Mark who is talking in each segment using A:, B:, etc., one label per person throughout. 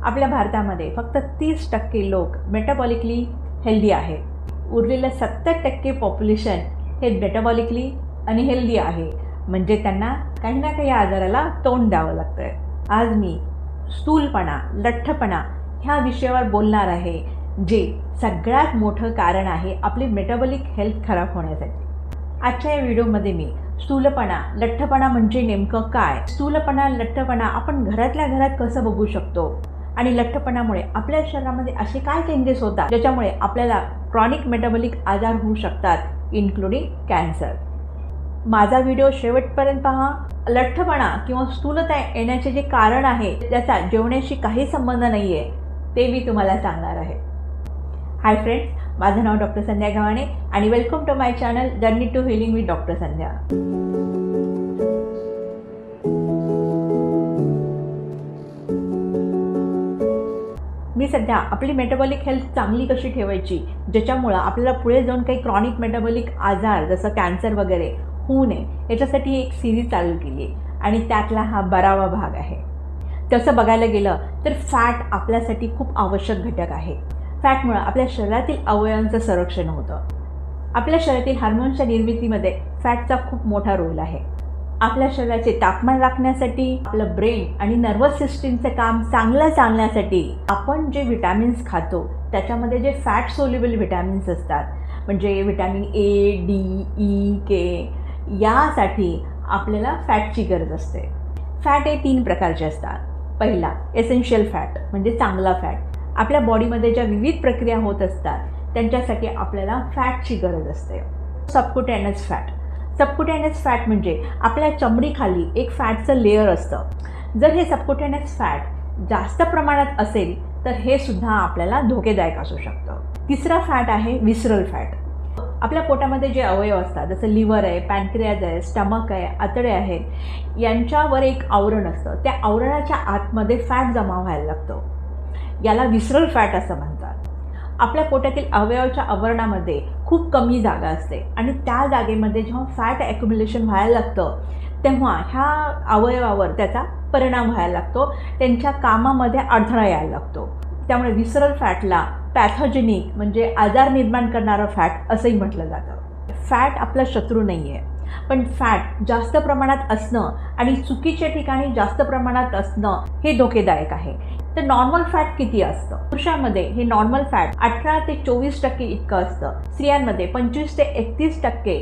A: आपल्या भारतामध्ये फक्त 30% लोक मेटाबॉलिकली हेल्दी आहेत. उरलेलं 70% पॉप्युलेशन हे मेटाबॉलिकली अनहेल्दी आहे, म्हणजे त्यांना काही ना काही आजाराला तोंड द्यावं लागतं आहे. आज मी स्थूलपणा, लठ्ठपणा ह्या विषयावर बोलणार आहे, जे सगळ्यात मोठं कारण आहे आपली मेटाबॉलिक हेल्थ खराब होण्यासाठी. आजच्या या व्हिडिओमध्ये मी स्थूलपणा, लठ्ठपणा म्हणजे नेमकं काय, स्थूलपणा, लठ्ठपणा आपण घरातल्या घरात कसं बघू शकतो आणि लठ्ठपणामुळे आपल्या शरीरामध्ये असे काय चेंजेस होतात ज्याच्यामुळे आपल्याला क्रॉनिक मेटाबॉलिक आजार होऊ शकतात, इन्क्लुडिंग कॅन्सर. माझा व्हिडिओ शेवटपर्यंत पहा. लठ्ठपणा किंवा स्थूलता येण्याचे जे कारण आहे त्याचा जेवणाशी काही संबंध नाही आहे, ते मी तुम्हाला सांगणार आहे. हाय फ्रेंड्स, माझं नाव डॉक्टर संध्या गव्हाणे आणि welcome to my channel journey to healing with doctor Sandhya. मी सध्या आपली मेटाबॉलिक हेल्थ चांगली कशी ठेवायची, ज्याच्यामुळं आपल्याला पुढे जाऊन काही क्रॉनिक मेटाबॉलिक आजार जसं कॅन्सर वगैरे होऊ नये, याच्यासाठी एक सिरीज चालू केली आहे आणि त्यातला हा 12वा भाग आहे. तसं बघायला गेलं तर फॅट आपल्यासाठी खूप आवश्यक घटक आहे. फॅटमुळं आपल्या शरीरातील अवयवांचं संरक्षण होतं. आपल्या शरीरातील हार्मोन्सच्या निर्मितीमध्ये फॅटचा खूप मोठा रोल आहे. आपल्या शरीराचे तापमान राखण्यासाठी, आपलं ब्रेन आणि नर्वस सिस्टीमचं काम चांगलं चालण्यासाठी आपण जे विटॅमिन्स खातो त्याच्यामध्ये जे फॅट सोल्युबल विटॅमिन्स असतात, म्हणजे विटॅमिन ए, डी, ई, के, यासाठी आपल्याला फॅटची गरज असते. फॅट हे 3 प्रकारचे असतात. पहिला एसेन्शियल फॅट म्हणजे चांगला फॅट. आपल्या बॉडीमध्ये ज्या विविध प्रक्रिया होत असतात त्यांच्यासाठी आपल्याला फॅटची गरज असते. सबक्युटेनस फॅट. सबक्युटेनस फॅट म्हणजे आपल्या चमडीखाली एक फॅटचं लेअर असतं. जर हे सबक्युटेनस फॅट जास्त प्रमाणात असेल तर हे सुद्धा आपल्याला धोकेदायक असू शकतं. तिसरा फॅट आहे विसरल फॅट. आपल्या पोटामध्ये जे अवयव असतात जसं लिव्हर आहे, पॅनक्रियाज आहे, स्टमक आहे, आतडे आहेत, यांच्यावर एक आवरण असतं. त्या आवरणाच्या आतमध्ये फॅट जमा व्हायला लागतं. याला विसरल फॅट असं म्हणतात. आपल्या पोटातील अवयवाच्या आवरणामध्ये खूप कमी जागा असते आणि त्या जागेमध्ये जेव्हा फॅट ॲक्युम्युलेशन व्हायला लागतं तेव्हा ह्या अवयवावर त्याचा परिणाम व्हायला लागतो, त्यांच्या कामामध्ये अडथळा यायला लागतो. त्यामुळे विसरल फॅटला पॅथोजेनिक म्हणजे आजार निर्माण करणारं फॅट असंही म्हटलं जातं. फॅट आपला शत्रू नाही आहे, पण फॅट जास्त प्रमाणात असणं आणि चुकीच्या ठिकाणी जास्त प्रमाणात असणं हे धोकेदायक आहे. तर नॉर्मल फॅट किती असतं? पुरुषांमध्ये हे नॉर्मल फॅट 18 ते 24% इतकं असतं. स्त्रियांमध्ये 25 ते 31%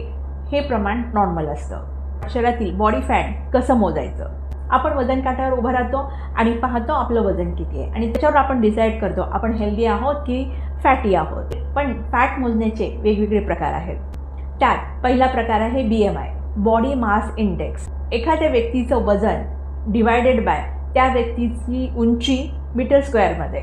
A: हे प्रमाण नॉर्मल असतं. शरीरातील बॉडी फॅट कसं मोजायचं? आपण वजन काट्यावर उभं राहतो आणि पाहतो आपलं वजन किती आहे आणि त्याच्यावर आपण डिसाईड करतो आपण हेल्दी आहोत की फॅटी आहोत. पण फॅट मोजण्याचे वेगवेगळे प्रकार आहेत. त्यात पहिला प्रकार आहे BMI, बॉडी मास इंडेक्स. एखाद्या व्यक्तीचं वजन डिवायडेड बाय त्या व्यक्तीची उंची मीटर स्क्वेअरमध्ये,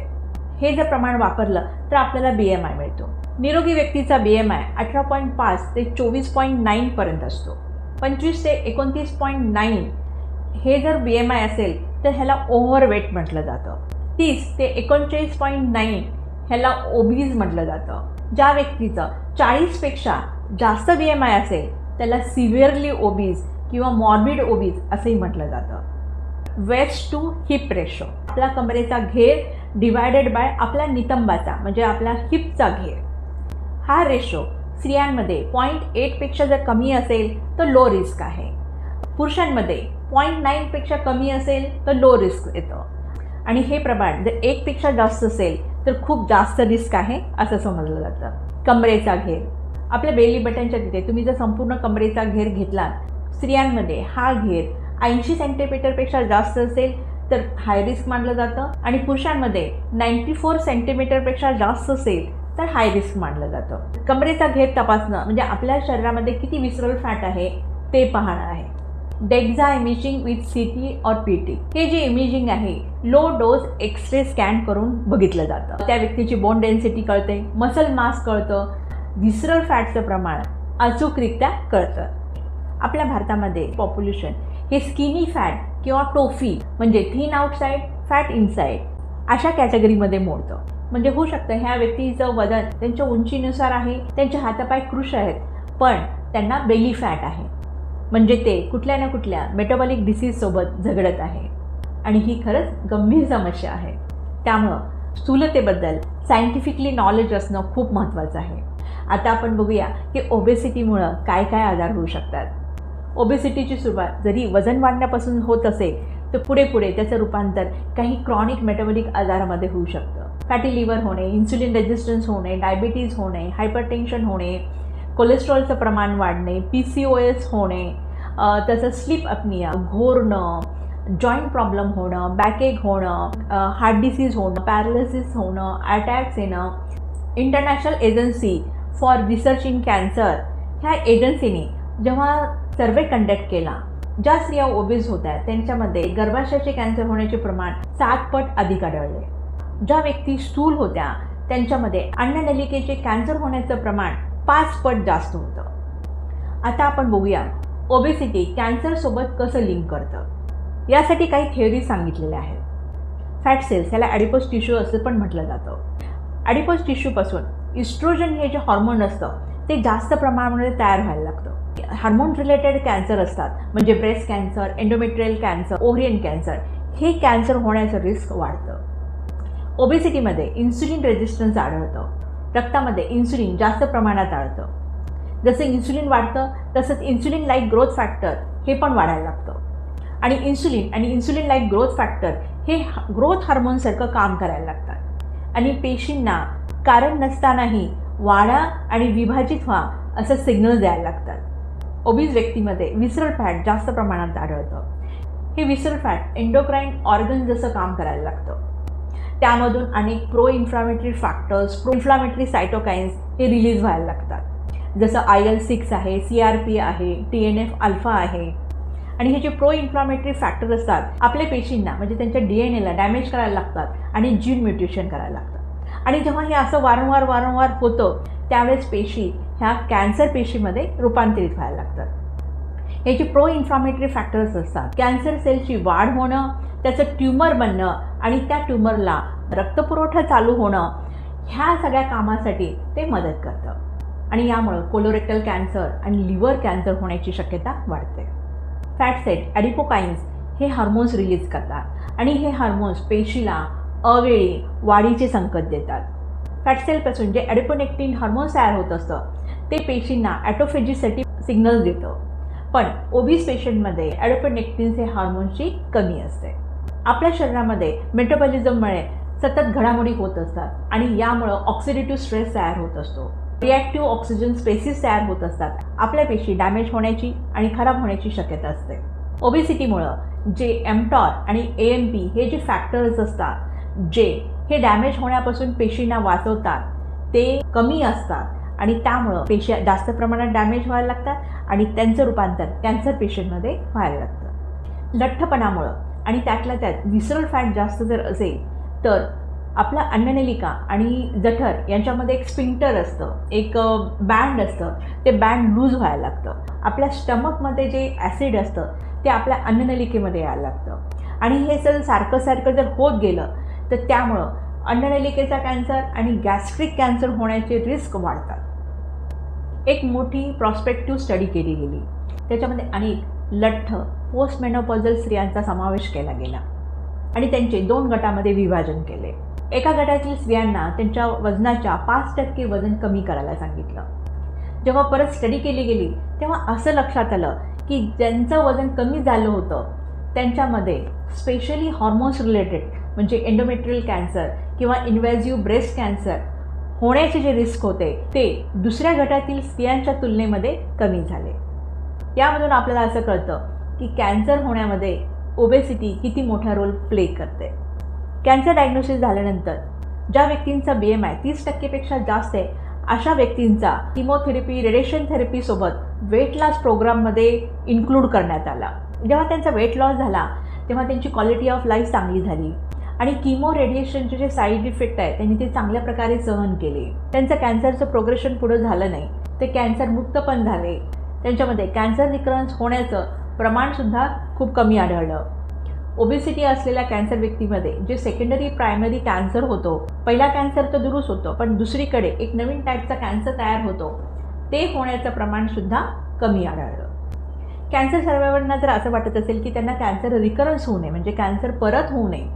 A: हे जर प्रमाण वापरलं तर आपल्याला BMI मिळतो. निरोगी व्यक्तीचा BMI 18.5 ते 24.9 पर्यंत असतो. 25 ते 29.9 हे जर BMI असेल तर ह्याला ओव्हरवेट म्हटलं जातं. 30 ते 39.9 ह्याला ओबीज म्हटलं जातं. ज्या व्यक्तीचं 40पेक्षा जास्त BMI असेल त्याला सिव्हिअरली ओबीज किंवा मॉर्बिड ओबीज असंही म्हटलं जातं. वेस्ट टू हिप रेशो, आपला कमरेचा घेर डिवायडेड बाय आपल्या नितंबाचा म्हणजे आपला हिपचा घेर, हा रेशो स्त्रियांमध्ये 0.8 पेक्षा जर कमी असेल तर लो रिस्क आहे. पुरुषांमध्ये 0.9 पेक्षा कमी असेल तर लो रिस्क येतं आणि हे प्रमाण जर 1 पेक्षा जास्त असेल तर खूप जास्त रिस्क आहे असं समजलं जातं. कमरेचा घेर, आपल्या बेली बटनच्या तिथे तुम्ही जर संपूर्ण कमरेचा घेर घेतला, स्त्रियांमध्ये हा घेर 80 सेंटीमीटरपेक्षा जास्त असेल तर हाय रिस्क मानलं जातं आणि पुरुषांमध्ये 94 सेंटीमीटरपेक्षा जास्त असेल तर हाय रिस्क मानलं जातं. कमरेचा घेर तपासणं म्हणजे आपल्या शरीरामध्ये किती विसरल फॅट आहे ते पाहणार आहे. डेक्झा इमेजिंग विथ CT और PT, हे जे इमेजिंग आहे लो डोज एक्सरे स्कॅन करून बघितलं जातं. त्या व्यक्तीची बोन डेन्सिटी कळते, मसल मास कळतं, विसरल फॅटचं प्रमाण अचूकरित्या कळतं. आपल्या भारतामध्ये पॉप्युलेशन हे स्किनी फॅट किंवा टोफी म्हणजे थिन आउटसाईड फॅट इनसाईड अशा कॅटेगरीमध्ये मोडतं. म्हणजे होऊ शकतं ह्या व्यक्तीचं वजन त्यांच्या उंचीनुसार आहे, त्यांचे हातापाय कृश आहेत, पण त्यांना बेली फॅट आहे, म्हणजे ते कुठल्या ना कुठल्या मेटाबॉलिक डिसीजसोबत झगडत आहे आणि ही खरंच गंभीर समस्या आहे. त्यामुळं स्थूलतेबद्दल सायंटिफिकली नॉलेज असणं खूप महत्त्वाचं आहे. आता आपण बघूया की ओबेसिटीमुळं काय काय आजार होऊ शकतात. ओबेसिटीची सुरुवात जरी वजन वाढण्यापासून होत असेल तर पुढे पुढे त्याचं रूपांतर काही क्रॉनिक मेटाबॉलिक आजारामध्ये होऊ शकतं. फॅटी लिव्हर होणे, इन्सुलिन रेझिस्टन्स होणे, डायबिटीज होणे, हायपरटेन्शन होणे, कोलेस्ट्रॉलचं प्रमाण वाढणे, PCOS होणे, तसंच स्लीप अपनिया, घोरणं, जॉईंट प्रॉब्लेम होणं, बॅकएक होणं, हार्ट डिसीज होणं, पॅरालिसिस होणं, अटॅक्स येणं. International agency for research in cancer ह्या एजन्सीने जेव्हा सर्वे कंडक्ट केला, ज्या स्त्रिया ओबेस होत्या त्यांच्यामध्ये गर्भाशयाचे कॅन्सर होण्याचे प्रमाण 7 पट अधिक आढळले. ज्या व्यक्ती स्थूल होत्या त्यांच्यामध्ये अन्ननलिकेचे कॅन्सर होण्याचं प्रमाण 5 पट जास्त होतं. आता आपण बघूया ओबेसिटी कॅन्सरसोबत कसं लिंक करतं. यासाठी काही थिअरी सांगितलेल्या आहेत. फॅट सेल्स याला ॲडिपोज टिश्यू असं पण म्हटलं जातं. ॲडिपोज टिश्यूपासून इस्ट्रोजन हे जे हॉर्मोन असतं ते जास्त प्रमाणामध्ये तयार व्हायला लागतं. हार्मोन रिलेटेड कॅन्सर असतात म्हणजे breast cancer, endometrial cancer, ovarian cancer, हे कॅन्सर होण्याचं रिस्क वाढतं. ओबेसिटीमध्ये इन्सुलिन रेझिस्टन्स आढळतं. रक्तामध्ये इन्सुलिन जास्त प्रमाणात आढळतं. जसं इन्सुलिन वाढतं तसंच इन्सुलिन लाईक ग्रोथ फॅक्टर हे पण वाढायला लागतं. आणि इन्सुलिन लाईक ग्रोथ फॅक्टर हे ग्रोथ हार्मोनसारखं काम करायला लागतात आणि पेशींना कारण नसतानाही वाढा आणि विभाजित व्हा असं सिग्नल द्यायला लागतात. ओबीज व्यक्तीमध्ये विसरल फॅट जास्त प्रमाणात आढळतं. हे विसरल फॅट एंडोक्राईन ऑर्गन जसं काम करायला लागतं. त्यामधून अनेक pro inflammatory factors, pro inflammatory cytokines हे रिलीज व्हायला लागतात. जसं IL-6 आहे, CRP आहे, TNF अल्फा आहे. आणि हे जे प्रो इन्फ्लामेटरी फॅक्टर असतात आपल्या पेशींना म्हणजे त्यांच्या DNA ला डॅमेज करायला लागतात आणि जीन म्युटेशन करायला लागतात. आणि जेव्हा हे असं वारंवार होतं त्यावेळेस पेशी ह्या कॅन्सर पेशीमध्ये रूपांतरित व्हायला लागतात. हे जे प्रो इन्फ्लामेटरी फॅक्टर्स असतात कॅन्सर सेलची वाढ होणं, त्याचं ट्यूमर बनणं आणि त्या ट्यूमरला रक्तपुरवठा चालू होणं ह्या सगळ्या कामासाठी ते मदत करतं. आणि यामुळं कोलोरेक्टल कॅन्सर आणि लिव्हर कॅन्सर होण्याची शक्यता वाढते. फॅट सेल ॲडिपोकाइन्स हे हार्मोन्स रिलीज करतात आणि हे हार्मोन्स पेशीला अवेळी वाढीचे संकेत देतात. फॅट सेलपासून जे ॲडिपोनेक्टिन हार्मोन्स तयार होत असतं ते पेशींना ॲटोफेजीसाठी सिग्नल देतं. पण ओबीस पेशंटमध्ये ॲडिपोनेक्टिन्स हे हार्मोन्सची कमी असते. आपल्या शरीरामध्ये मेटाबॉलिझममुळे सतत घडामोडी होत असतात आणि यामुळं ऑक्सिडेटिव्ह स्ट्रेस तयार होत असतो. रिॲक्टिव्ह ऑक्सिजन स्पेसिस तयार होत असतात. आपल्या पेशी डॅमेज होण्याची आणि खराब होण्याची शक्यता असते. ओबेसिटीमुळं जे mTOR आणि AMP हे जे फॅक्टर्स असतात जे हे डॅमेज होण्यापासून पेशींना वाचवतात ते कमी असतात आणि त्यामुळं पेशी जास्त प्रमाणात डॅमेज व्हायला लागतात आणि त्यांचं रूपांतर कॅन्सर पेशंटमध्ये व्हायला लागतं. लठ्ठपणामुळं आणि त्यातल्या त्यात विसरल फॅट जास्त जर असेल तर आपला अन्ननलिका आणि जठर यांच्यामध्ये एक स्पिंक्टर असतं, एक बँड असतं, ते बँड लूज व्हायला लागतं. आपल्या स्टमकमध्ये जे ॲसिड असतं ते आपल्या अन्ननलिकेमध्ये यायला लागतं आणि हे सारखं जर होत गेलं तर त्यामुळं अन्ननलिकेचा कॅन्सर आणि गॅस्ट्रिक कॅन्सर होण्याचे रिस्क वाढतात. एक मोठी प्रॉस्पेक्टिव्ह स्टडी केली गेली. त्याच्यामध्ये अनेक लठ्ठ पोस्टमेनोपॉझल स्त्रियांचा समावेश केला गेला आणि त्यांचे 2 गटामध्ये विभाजन केले. एका गटातील स्त्रियांना त्यांच्या वजनाच्या 5% वजन कमी करायला सांगितलं. जेव्हा परत स्टडी केली गेली तेव्हा असं लक्षात आलं की ज्यांचं वजन कमी झालं होतं त्यांच्यामध्ये स्पेशली हॉर्मोन्स रिलेटेड म्हणजे एंडोमेट्रियल कॅन्सर किंवा इन्व्हेजिव्ह ब्रेस्ट कॅन्सर होण्याचे जे रिस्क होते ते दुसऱ्या गटातील स्त्रियांच्या तुलनेमध्ये कमी झाले. यामधून आपल्याला असं कळतं की कॅन्सर होण्यामध्ये ओबेसिटी किती मोठा रोल प्ले करते. कॅन्सर डायग्नोसिस झाल्यानंतर ज्या व्यक्तींचा BMI 30%पेक्षा जास्त आहे अशा व्यक्तींचा किमोथेरपी, रेडिएशन थेरपीसोबत वेट लॉस प्रोग्राममध्ये इन्क्लूड करण्यात आला. जेव्हा त्यांचा वेट लॉस झाला तेव्हा त्यांची क्वालिटी ऑफ लाईफ चांगली झाली आणि किमो रेडिएशनचे जे साईड इफेक्ट आहे त्यांनी ते चांगल्या प्रकारे सहन केले. त्यांचं कॅन्सरचं प्रोग्रेशन पुढं झालं नाही, ते कॅन्सरमुक्त पण झाले. त्यांच्यामध्ये कॅन्सर रिकरन्स होण्याचं प्रमाणसुद्धा खूप कमी आढळलं. ओबेसिटी असलेल्या कॅन्सर व्यक्तीमध्ये जे सेकंडरी प्रायमरी कॅन्सर होतो, पहिला कॅन्सर तर दुरुस्त होतो पण दुसरीकडे एक नवीन टाईपचा कॅन्सर तयार होतो, ते होण्याचं प्रमाणसुद्धा कमी आढळलं. कॅन्सर सर्वायवरना जर असं वाटत असेल की त्यांना कॅन्सर रिकरन्स होऊ नये, म्हणजे कॅन्सर परत होऊ नये,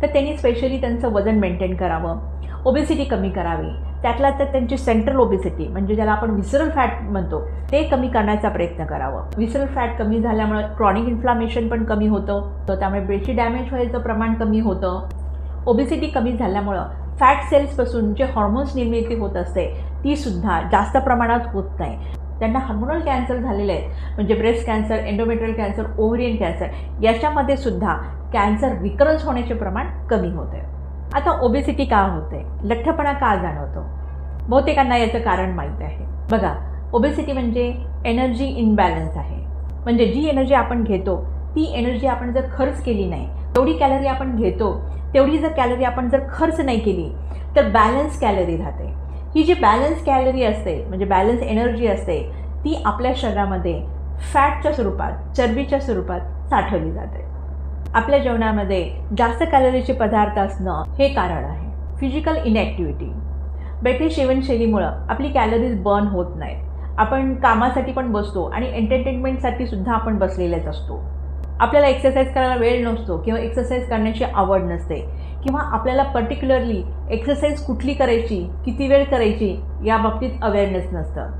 A: तर त्यांनी स्पेशली त्यांचं वजन मेंटेन करावं, ओबेसिटी कमी करावी. त्यातला तर त्यांची सेंट्रल ओबेसिटी म्हणजे ज्याला आपण विसरल फॅट म्हणतो ते कमी करण्याचा प्रयत्न करावं. विसरल फॅट कमी झाल्यामुळे क्रॉनिक इन्फ्लामेशन पण कमी होतं, त्यामुळे पेशी डॅमेज व्हायचं प्रमाण कमी होतं. ओबेसिटी कमी झाल्यामुळं फॅट सेल्सपासून जे हॉर्मोन्स निर्मिती होत असते ती सुद्धा जास्त प्रमाणात होत नाही. त्यांना हार्मोनल कॅन्सर झालेले आहेत, म्हणजे breast cancer, endometrial cancer, ovarian cancer, याच्यामध्ये सुद्धा कॅन्सर रिकरन्स होण्याचे प्रमाण कमी होते. आता ओबेसिटी का होते, लठ्ठपणा का जाणवतो? बहुतेकांना याचं कारण माहीत आहे. बघा, ओबेसिटी म्हणजे एनर्जी इनबॅलन्स आहे. म्हणजे जी एनर्जी आपण घेतो ती एनर्जी आपण जर खर्च केली नाही, तेवढी कॅलरी आपण घेतो तेवढी जर कॅलरी आपण जर खर्च नाही केली तर बॅलन्स कॅलरी राहते. ही जी बॅलन्स कॅलरी असते म्हणजे बॅलन्स एनर्जी असते ती आपल्या शरीरामध्ये फॅटच्या स्वरूपात, चरबीच्या स्वरूपात साठवली जाते. आपल्या जेवणामध्ये जास्त कॅलरीचे पदार्थ असणं हे कारण आहे. फिजिकल इनॅक्टिव्हिटी, बेटी जीवनशैलीमुळं आपली कॅलरीज बर्न होत नाहीत. आपण कामासाठी पण बसतो आणि एंटरटेनमेंटसाठी सुद्धा आपण बसलेलेच असतो. आपल्याला एक्सरसाइज करायला वेळ नसतो किंवा एक्सरसाइज करण्याची आवड नसते किंवा आपल्याला पर्टिक्युलरली एक्सरसाइज कुठली करायची, किती वेळ करायची याबाबतीत अवेअरनेस नसतं.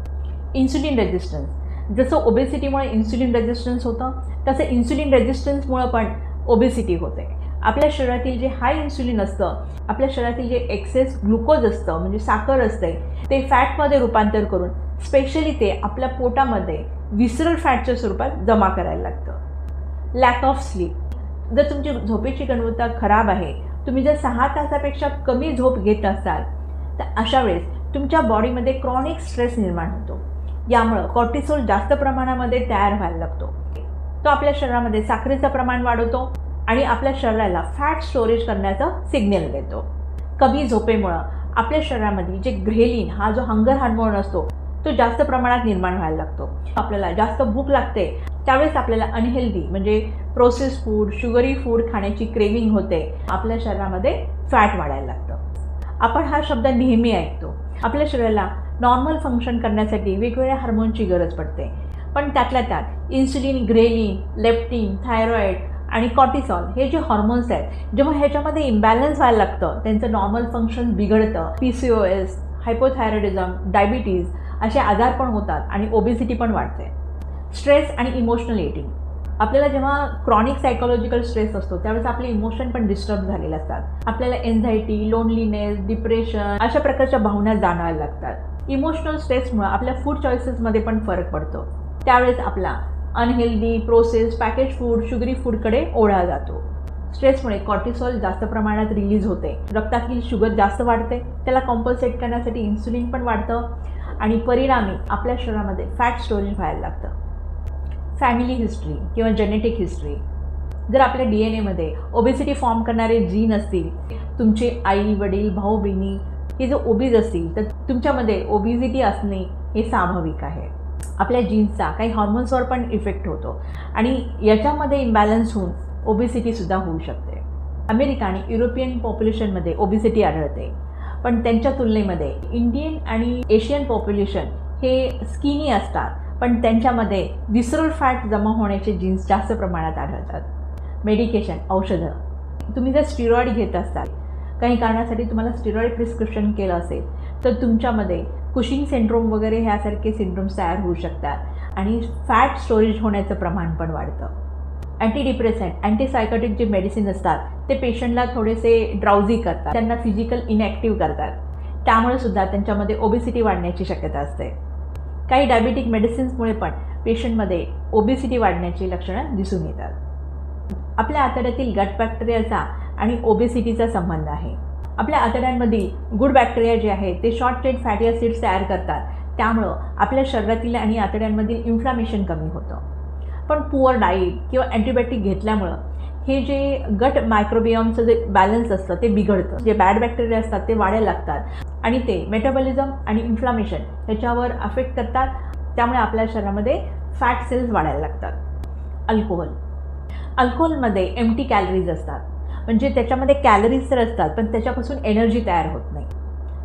A: इन्सुलिन रेजिस्टन्स, जसं ओबेसिटीमुळे इन्सुलिन रेजिस्टन्स होतं तसं इन्सुलिन रेजिस्टन्समुळं पण ओबेसिटी होते. आपल्या शरीरातील जे हाय इन्सुलिन असतं, आपल्या शरीरातील जे एक्सेस ग्लुकोज असतं म्हणजे साखर असते ते फॅटमध्ये रूपांतर करून स्पेशली ते आपल्या पोटामध्ये विसरल फॅटच्या स्वरूपात जमा करायला लागतं. लॅक ऑफ स्लीप, जर तुमची झोपेची गुणवत्ता खराब आहे, तुम्ही जर 6 तासापेक्षा कमी झोप घेत असाल तर अशा वेळेस तुमच्या बॉडीमध्ये क्रॉनिक स्ट्रेस निर्माण होतो. यामुळं कॉर्टिसोल जास्त प्रमाणामध्ये तयार व्हायला लागतो. तो आपल्या शरीरामध्ये साखरेचं प्रमाण वाढवतो आणि आपल्या शरीराला फॅट स्टोरेज करण्याचा सिग्नल देतो. कमी झोपेमुळं आपल्या शरीरामध्ये जे ग्रेलिन हा जो हंगर हार्मोन असतो तो जास्त प्रमाणात निर्माण व्हायला लागतो. आपल्याला जास्त भूक लागते त्यावेळेस आपल्याला अनहेल्दी म्हणजे प्रोसेस फूड, शुगरी फूड खाण्याची क्रेविंग होते. आपल्या शरीरामध्ये फॅट वाढायला लागतं. आपण हा शब्द नेहमी ऐकतो. आपल्या शरीराला नॉर्मल फंक्शन करण्यासाठी वेगवेगळ्या हार्मोनची गरज पडते, पण त्यातल्या त्यात इन्सुलिन, ग्रेलिन, लेप्टिन, थायरॉइड आणि कॉर्टिसॉल हे जे हॉर्मोन्स आहेत जेव्हा ह्याच्यामध्ये इम्बॅलन्स व्हायला लागतं त्यांचं नॉर्मल फंक्शन बिघडतं. PCOS, हायपोथायरॉइडिझम, डायबिटीज असे आजार पण होतात आणि ओबेसिटी पण वाढते. स्ट्रेस आणि इमोशनल ईटिंग, आपल्याला जेव्हा क्रॉनिक सायकोलॉजिकल स्ट्रेस असतो त्यावेळेस आपले इमोशन पण डिस्टर्ब झालेले असतात. आपल्याला एन्झायटी, लोनलीनेस, डिप्रेशन अशा प्रकारच्या भावना जाणवायला लागतात. इमोशनल स्ट्रेसमुळे आपल्या फूड चॉईसेसमध्ये पण फरक पडतो. त्यावेळेस आपला unhealthy, process, package food, sugary फूडकडे ओढा जातो. स्ट्रेसमुळे कॉर्टिसॉल जास्त प्रमाणात रिलीज होते, रक्तातील शुगर जास्त वाढते, त्याला कॉम्पन्सेट करण्यासाठी इन्सुलिन पण वाढतं आणि परिणामी आपल्या शरीरामध्ये फॅट स्टोरेज व्हायला लागतं. फॅमिली हिस्ट्री किंवा जेनेटिक हिस्ट्री, जर आपल्या DNA ओबेसिटी फॉर्म करणारे जीन असतील, तुमचे आई वडील, भाऊ बहिणी हे जर ओबीज असतील तर तुमच्यामध्ये ओबेसिटी असणे हे स्वाभाविक आहे. आपल्या जीन्सचा काही हॉर्मोन्सवर पण इफेक्ट होतो आणि याच्यामध्ये इम्बॅलन्स होऊन ओबेसिटीसुद्धा होऊ शकते. अमेरिका आणि युरोपियन पॉप्युलेशनमध्ये ओबेसिटी आढळते, पण त्यांच्या तुलनेमध्ये इंडियन आणि एशियन पॉप्युलेशन हे स्किनी असतात, पण त्यांच्यामध्ये विसरल फॅट जमा होण्याचे जीन्स जास्त प्रमाणात आढळतात. मेडिकेशन, औषधं, तुम्ही जर स्टिरॉइड घेत असाल, काही कारणासाठी तुम्हाला स्टिरॉइड प्रिस्क्रिप्शन केलं असेल तर तुमच्यामध्ये कुशिंग सिंड्रोम वगैरे ह्यासारखे सिंड्रोम्स तयार होऊ शकतात आणि फॅट स्टोरेज होण्याचं प्रमाण पण वाढतं. अँटीडिप्रेसंट, अँटीसायकोटिक जे मेडिसिन असतात ते पेशंटला थोडेसे ड्राउझी करतात, त्यांना फिजिकल इनॅक्टिव्ह करतात, त्यामुळे सुद्धा त्यांच्यामध्ये ओबेसिटी वाढण्याची शक्यता असते. काही डायबिटिक मेडिसिन्समुळे पण पेशंटमध्ये ओबेसिटी वाढण्याची लक्षणं दिसून येतात. आपल्या आतड्यातील गट बॅक्टेरियाचा आणि ओबेसिटीचा संबंध आहे. आपल्या आतड्यांमधील गुड बॅक्टेरिया जे आहे ते शॉर्ट चेन फॅटी ॲसिड्स तयार करतात, त्यामुळं आपल्या शरीरातील आणि आतड्यांमधील इन्फ्लामेशन कमी होतं. पण पुअर डाईट किंवा अँटीबायोटिक घेतल्यामुळं हे जे गट मायक्रोबियमचं जे बॅलन्स असतं ते बिघडतं. जे बॅड बॅक्टेरिया असतात ते वाढायला लागतात आणि ते मेटाबॉलिझम आणि इन्फ्लामेशन ह्याच्यावर अफेक्ट करतात, त्यामुळे आपल्या शरीरामध्ये फॅट सेल्स वाढायला लागतात. अल्कोहोलमध्ये एम्प्टी कॅलरीज असतात, म्हणजे त्याच्यामध्ये कॅलरीज तर असतात पण त्याच्यापासून एनर्जी तयार होत नाही.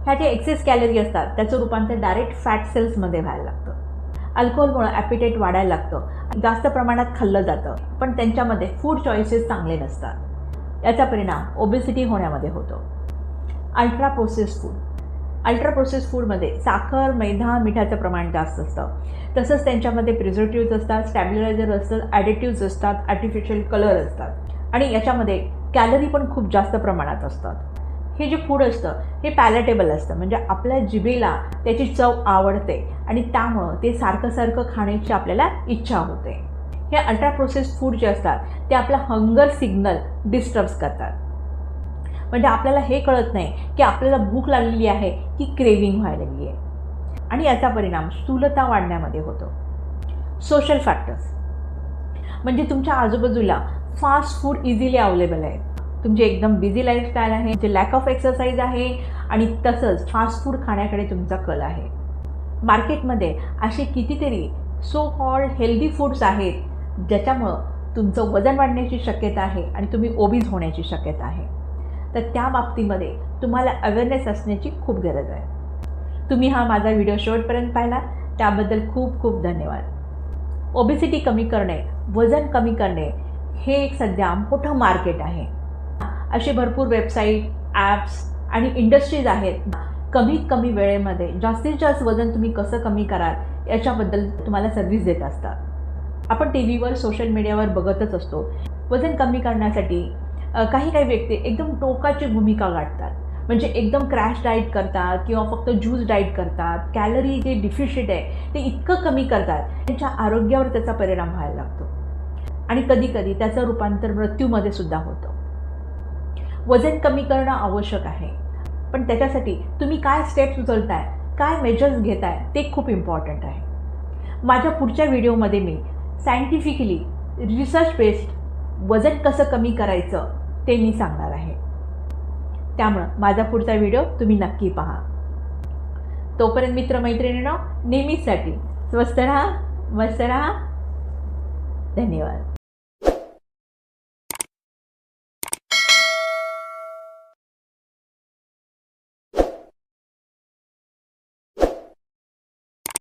A: ह्या जे एक्सेस कॅलरी असतात त्याचं रूपांतर डायरेक्ट फॅट सेल्समध्ये व्हायला लागतं. अल्कोहोलमुळे ॲपिटाईट वाढायला लागतं, जास्त प्रमाणात खाल्लं जातं, पण त्यांच्यामध्ये फूड चॉईसेस चांगले नसतात. याचा परिणाम ओबेसिटी होण्यामध्ये होतो. Ultra processed food. Ultra processed फूडमध्ये साखर, मैदा, मिठाचं प्रमाण जास्त असतं. तसंच त्यांच्यामध्ये प्रिझर्वेटिव्ज असतात, स्टॅबिलायझर असतात, ॲडिटिव्ज असतात, आर्टिफिशियल कलर असतात आणि याच्यामध्ये कॅलरी पण खूप जास्त प्रमाणात असतात. हे जे फूड असतं हे पॅलेटेबल असतं, म्हणजे आपल्या जिभेला त्याची चव आवडते आणि त्यामुळं ते सारखं सारखं खाण्याची आपल्याला इच्छा होते. हे अल्ट्रा प्रोसेस्ड फूड जे असतात ते आपला हंगर सिग्नल डिस्टर्ब्स करतात. म्हणजे आपल्याला हे कळत नाही की आपल्याला भूक लागलेली आहे की क्रेविंग व्हायला लागली आहे आणि याचा परिणाम स्थूलता वाढण्यामध्ये होतो. सोशल फॅक्टर्स म्हणजे तुमच्या आजूबाजूला फास्ट फूड इझिली अवेलेबल आहे, तुमची एकदम बिझी लाईफस्टाईल आहे, जे लॅक ऑफ एक्सरसाइज आहे आणि तसंच फास्ट फूड खाण्याकडे तुमचा कल आहे. मार्केटमध्ये असे कितीतरी सो कॉल्ड हेल्दी फूड्स आहेत ज्याच्यामुळं तुमचं वजन वाढण्याची शक्यता आहे आणि तुम्ही ओबीज होण्याची शक्यता आहे. तर त्या बाबतीमध्ये तुम्हाला अवेअरनेस असण्याची खूप गरज आहे. तुम्ही हा माझा व्हिडिओ शेवटपर्यंत पाहिला त्याबद्दल खूप खूप धन्यवाद. ओबेसिटी कमी करणे, वजन कमी करणे हे एक सध्या मोठं मार्केट आहे. असे भरपूर वेबसाईट, ॲप्स आणि इंडस्ट्रीज आहेत. कमीत कमी वेळेमध्ये जास्तीत जास्त वजन तुम्ही कसं कमी कराल याच्याबद्दल तुम्हाला सर्व्हिस देत असतात. आपण टी व्हीवर, सोशल मीडियावर बघतच असतो. वजन कमी करण्यासाठी काही व्यक्ती एकदम टोकाची भूमिका गाठतात, म्हणजे एकदम क्रॅश डाएट करतात किंवा फक्त ज्यूस डाएट करतात. कॅलरी जे डिफिशिट आहे ते इतकं कमी करतात त्यांच्या आरोग्यावर त्याचा परिणाम व्हायला लागतो आणि कधीकधी त्याचं रूपांतर मृत्यूमध्ये सुद्धा होतं. वजन कमी करणं आवश्यक आहे, पण त्याच्यासाठी तुम्ही काय स्टेप्स उचलताय, काय मेजर्स घेताय ते खूप इम्पॉर्टंट आहे. माझ्या पुढच्या व्हिडिओमध्ये मी सायंटिफिकली रिसर्च बेस्ड वजन कसं कमी करायचं ते मी सांगणार आहे. त्यामुळं माझा पुढचा व्हिडिओ तुम्ही नक्की पहा. तोपर्यंत मित्रमैत्रिणींनो, नेहमीसाठी स्वस्थ राहा, मस्त राहा. धन्यवाद.